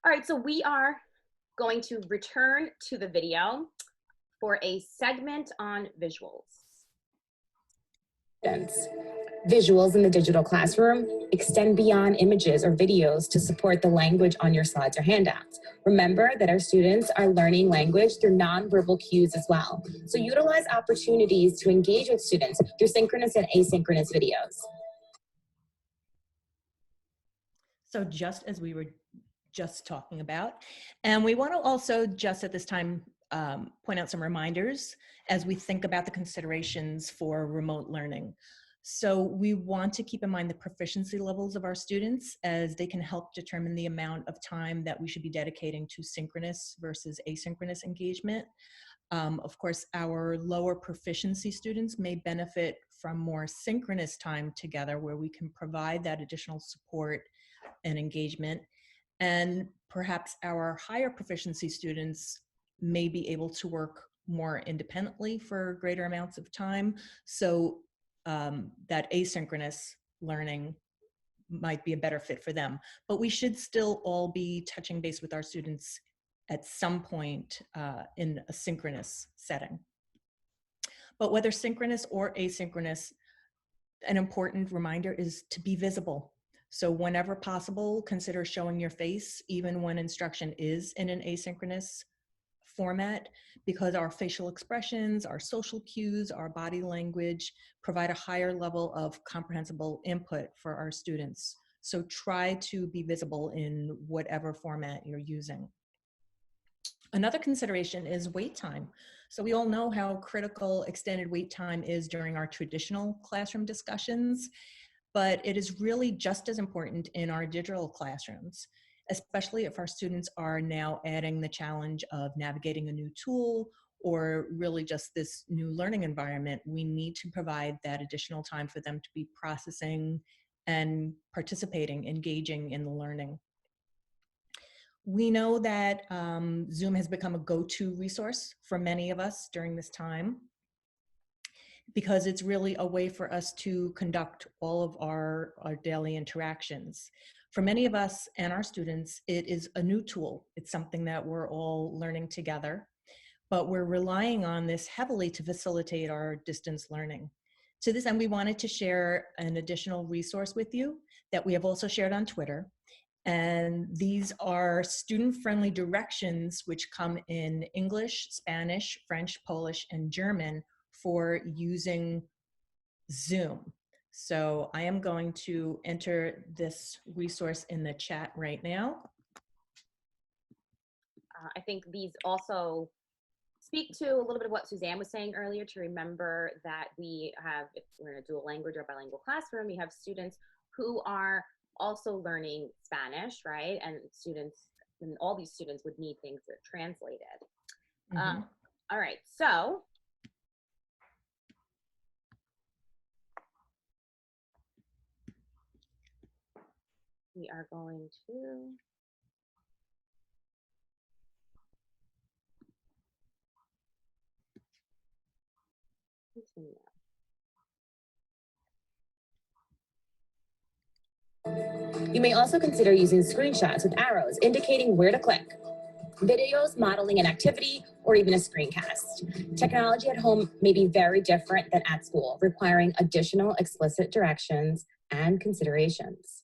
All right, so we are going to return to the video for a segment on visuals. Visuals in the digital classroom extend beyond images or videos to support the language on your slides or handouts. Remember that our students are learning language through nonverbal cues as well. So utilize opportunities to engage with students through synchronous and asynchronous videos. So just as we were just talking about, and we want to also just at this time point out some reminders as we think about the considerations for remote learning. So we want to keep in mind the proficiency levels of our students, as they can help determine the amount of time that we should be dedicating to synchronous versus asynchronous engagement. Of course, our lower proficiency students may benefit from more synchronous time together, where we can provide that additional support and engagement. And perhaps our higher proficiency students may be able to work more independently for greater amounts of time. So that asynchronous learning might be a better fit for them. But we should still all be touching base with our students at some point in a synchronous setting. But whether synchronous or asynchronous, an important reminder is to be visible. So whenever possible, consider showing your face, even when instruction is in an asynchronous format, because our facial expressions, our social cues, our body language provide a higher level of comprehensible input for our students. So try to be visible in whatever format you're using. Another consideration is wait time. So we all know how critical extended wait time is during our traditional classroom discussions, but it is really just as important in our digital classrooms, especially if our students are now adding the challenge of navigating a new tool or really just this new learning environment. We need to provide that additional time for them to be processing and participating, engaging in the learning. We know that Zoom has become a go-to resource for many of us during this time, because it's really a way for us to conduct all of our daily interactions. For many of us and our students, it is a new tool. It's something that we're all learning together, but we're relying on this heavily to facilitate our distance learning. To this end, we wanted to share an additional resource with you that we have also shared on Twitter. And these are student-friendly directions which come in English, Spanish, French, Polish, and German for using Zoom. So I am going to enter this resource in the chat right now. I think these also speak to a little bit of what Suzanne was saying earlier, to remember that we have, if we're in a dual language or bilingual classroom, we have students who are also learning Spanish, right? And students, and all these students would need things that are translated. Mm-hmm. All right, so we are going to continue. You may also consider using screenshots with arrows indicating where to click. Videos modeling an activity, or even a screencast. Technology at home may be very different than at school, requiring additional explicit directions and considerations.